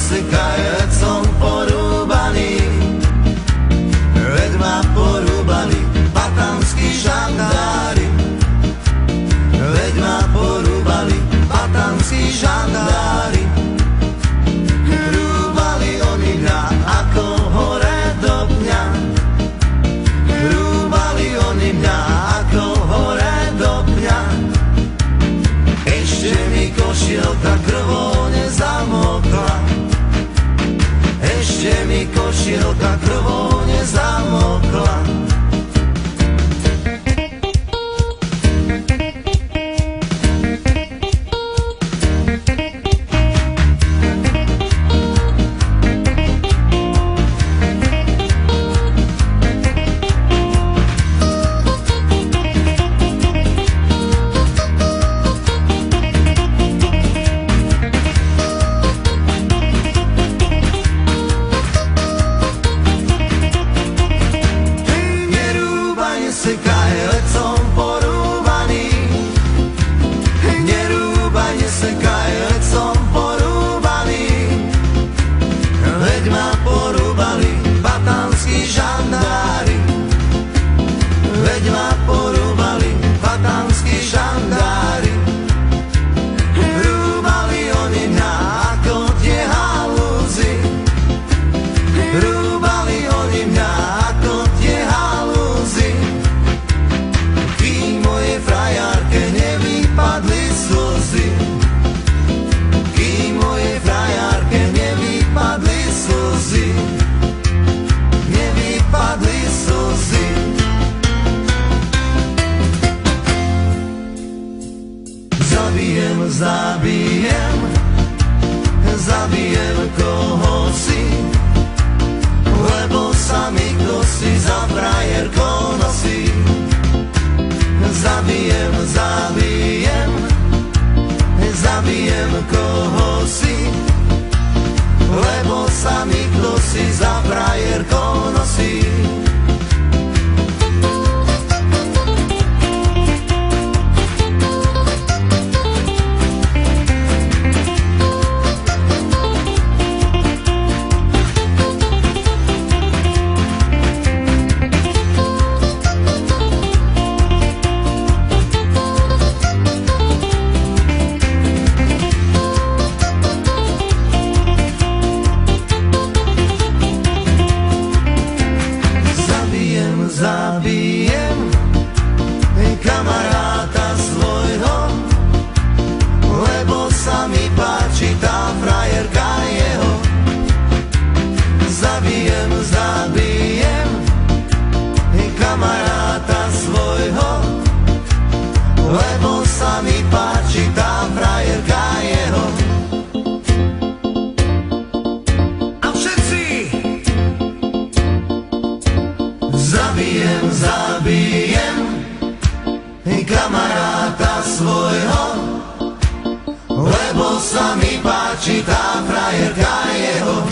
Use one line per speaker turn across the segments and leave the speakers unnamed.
nesekaj, veď som porúbaný. Veď ma porúbali patanskí žandári. Veď ma porúbali patanskí žandári. Rúbali oni mňa ako hore do pňa. Rúbali oni mňa ako hore do pňa. Ešte mi košielka krvou nezamokla. Ešte mi košielka krvou nezamokla. Zabijem koho si, lebo sa mi kto si za frajerkou nosí. Zabijem koho si, lebo sa mi kto si za frajerkou nosí. Zabijem kamaráta svojho, lebo sa mi páči tá frajerka jeho. Zabijem kamaráta svojho, lebo sa mi páči tá frajerka jeho. Zabijem kamaráta svojho, lebo sa mi páči tá frajerka jeho.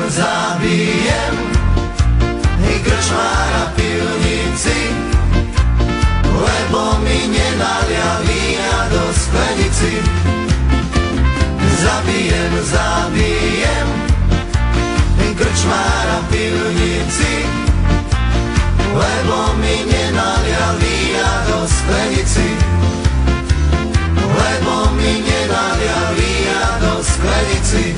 Zabijem krčmára v pivnici, lebo mi nenalia vína do sklenici. Zabijem krčmára v pivnici, lebo mi nenalial vína do sklenici. Lebo mi nenalial vína do sklenici.